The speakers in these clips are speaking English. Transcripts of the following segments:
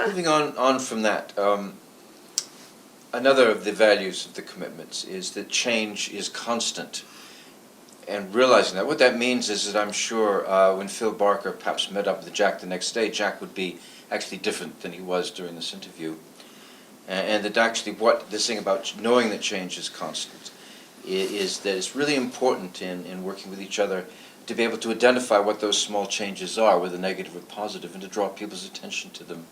Moving on from that, another of the values of the commitments is that change is constant. And realizing that, what that means is that I'm sure when Phil Barker perhaps met up with Jack the next day, Jack would be actually different than he was during this interview. And that actually this thing about knowing that change is constant is that it's really important in working with each other to be able to identify what those small changes are, whether negative or positive, and to draw people's attention to them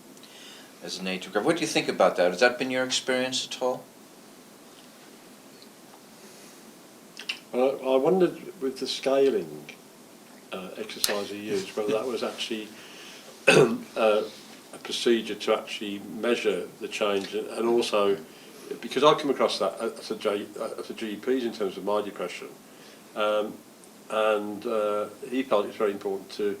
as an aid to recovery. What do you think about that? Has that been your experience at all? I wondered with the scaling exercise he used, whether that was actually a procedure to actually measure the change, and also because I come across that as a GP in terms of my depression, and he felt it's very important to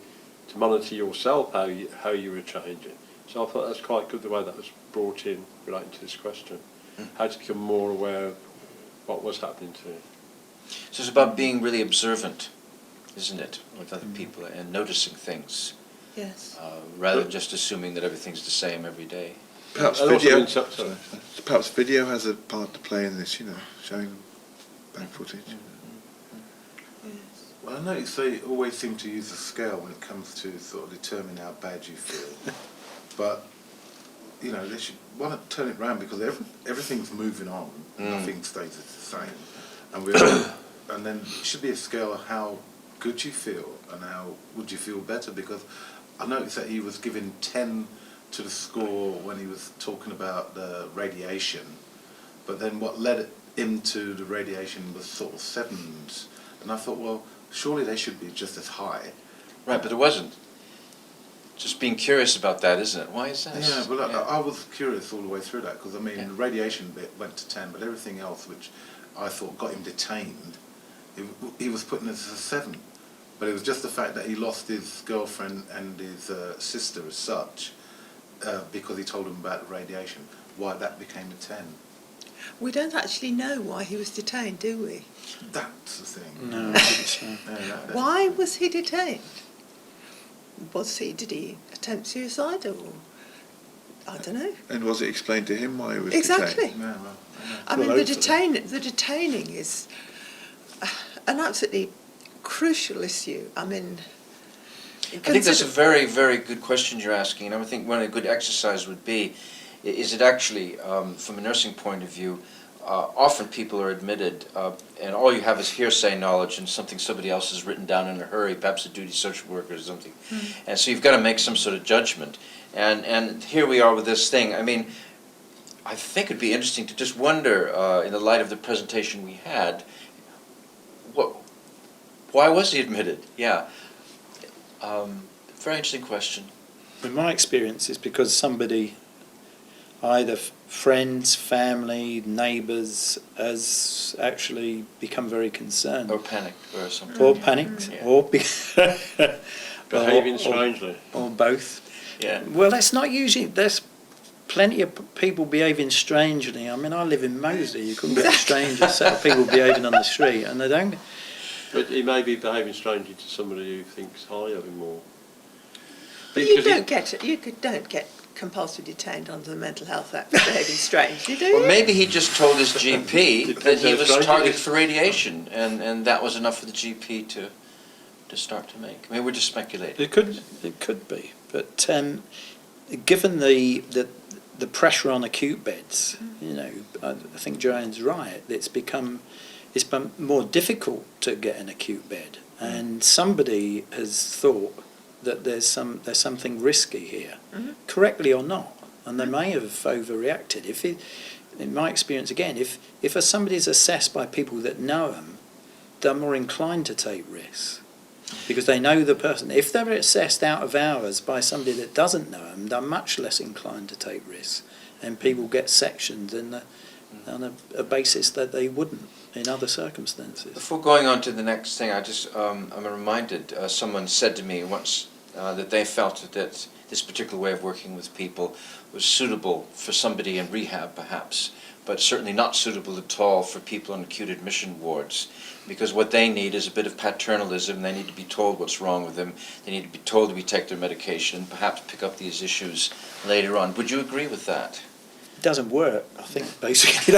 monitor yourself how you were changing. So I thought that's quite good the way that was brought in relating to this question, how to become more aware of what was happening to you. So it's about being really observant, isn't it, with other people and noticing things. Yes. Rather than just assuming that everything's the same every day. Perhaps video has a part to play in this, showing back footage. Well, I notice they always seem to use a scale when it comes to sort of determine how bad you feel. But, they should want to turn it around because everything's moving on, nothing stays the same. And then it should be a scale of how good you feel and how would you feel better, because I noticed that he was giving 10 to the score when he was talking about the radiation, but then what led him to the radiation was sort of 7s, and I thought, well, surely they should be just as high. Right, but it wasn't. Just being curious about that, isn't it? Why is that? Yeah, well, I was curious all the way through that, because the radiation bit went to 10, but everything else, which I thought got him detained, he was putting it as a 7. But it was just the fact that he lost his girlfriend and his sister as such, because he told him about the radiation, why that became a 10. We don't actually know why he was detained, do we? That's the thing. No. Why was he detained? Did he attempt suicide, or I don't know? And was it explained to him why he was Exactly. detained? Yeah, I mean, the detaining is an absolutely crucial issue. I mean, I think that's a very, very good question you're asking, and I think one a good exercise would be, is it actually, from a nursing point of view, often people are admitted, and all you have is hearsay knowledge and something somebody else has written down in a hurry, perhaps a duty social worker or something. And so you've got to make some sort of judgment. And here we are with this thing. I mean, I think it'd be interesting to just wonder, in the light of the presentation we had, why was he admitted? Yeah. Very interesting question. In my experience, it's because somebody, either friends, family, neighbours, has actually become very concerned. Or panicked or something. Or panicked. Yeah. Or Behaving strangely. Or both. Yeah. Well, that's not usually, there's plenty of people behaving strangely. I mean, I live in Moseley, you couldn't get a stranger set of people behaving on the street, and they don't. But he may be behaving strangely to somebody who thinks highly of him more. But you don't get compulsory detained under the Mental Health Act for behaving strangely, do you? Well, maybe he just told his GP that he was Depends how targeted strange for radiation, and that was enough for the GP to start to make. I mean, we're just speculating. It could be, but given the pressure on acute beds, I think Joanne's right. It's become more difficult to get an acute bed, and somebody has thought that there's something risky here, correctly or not, and they may have overreacted. In my experience, again, if somebody's assessed by people that know them, they're more inclined to take risks because they know the person. If they're assessed out of hours by somebody that doesn't know them, they're much less inclined to take risks, and people get sectioned on a basis that they wouldn't in other circumstances. Before going on to the next thing, I'm reminded, someone said to me once that they felt that this particular way of working with people was suitable for somebody in rehab perhaps, but certainly not suitable at all for people on acute admission wards, because what they need is a bit of paternalism. They need to be told what's wrong with them. They need to be told to retake their medication and perhaps pick up these issues later on. Would you agree with that? It doesn't work, I think, basically.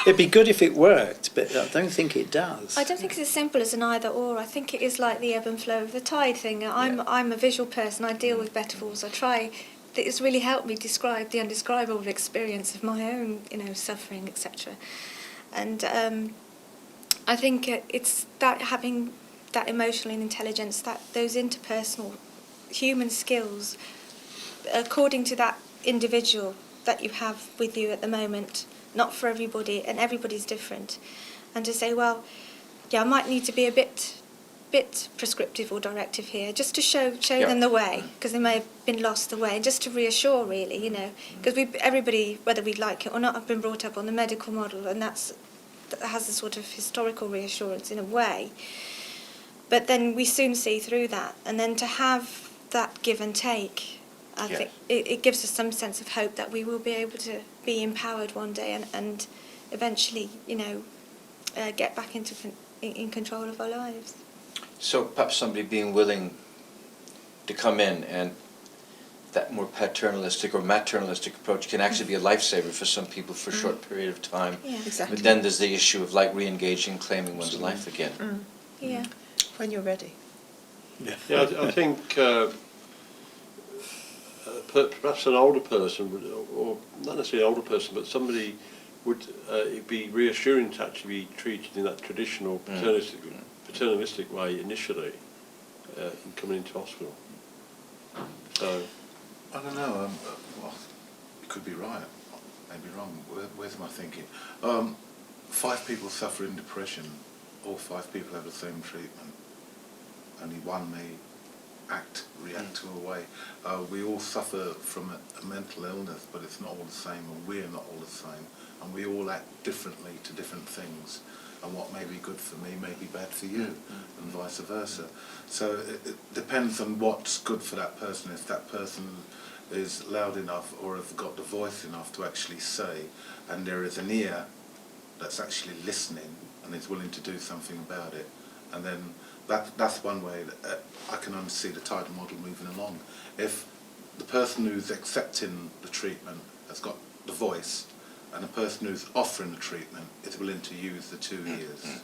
It'd be good if it worked, but I don't think it does. I don't think it's as simple as an either or. I think it is like the ebb and flow of the tide thing. I'm a visual person. I deal with metaphors. I try. It's really helped me describe the undescribable experience of my own, suffering, etc. And I think it's that having that emotional intelligence, that those interpersonal human skills, according to that individual that you have with you at the moment, not for everybody, and everybody's different. And to say, well, yeah, I might need to be a bit prescriptive or directive here, just to show them the way, because they may have been lost the way, just to reassure, really, because everybody, whether we like it or not, have been brought up on the medical model, and that has a sort of historical reassurance in a way. But then we soon see through that, and then to have that give and take, I think it gives us some sense of hope that we will be able to be empowered one day and eventually, get back in control of our lives. So perhaps somebody being willing to come in, and that more paternalistic or maternalistic approach can actually be a lifesaver for some people for a short period of time. Yeah. Exactly. But then there's the issue of Mm. re-engaging, claiming one's life again. Yeah. When you're ready. Yeah, I think perhaps an older person, or not necessarily an older person, but somebody would it'd be reassuring to actually be treated in that traditional paternalistic way initially in coming into hospital. So I don't know. Well, you could be right. Maybe wrong. Where's my thinking? 5 people suffering depression. All 5 people have the same treatment. Only one may react to a way. We all suffer from a mental illness, but it's not all the same, or we're not all the same, and we all act differently to different things. And what may be good for me may be bad for you, and vice versa. So it depends on what's good for that person. If that person is loud enough or has got the voice enough to actually say, and there is an ear that's actually listening and is willing to do something about it, and then that's one way that I can only see the Tidal model moving along. If the person who's accepting the treatment has got the voice, and the person who's offering the treatment is willing to use the 2 ears.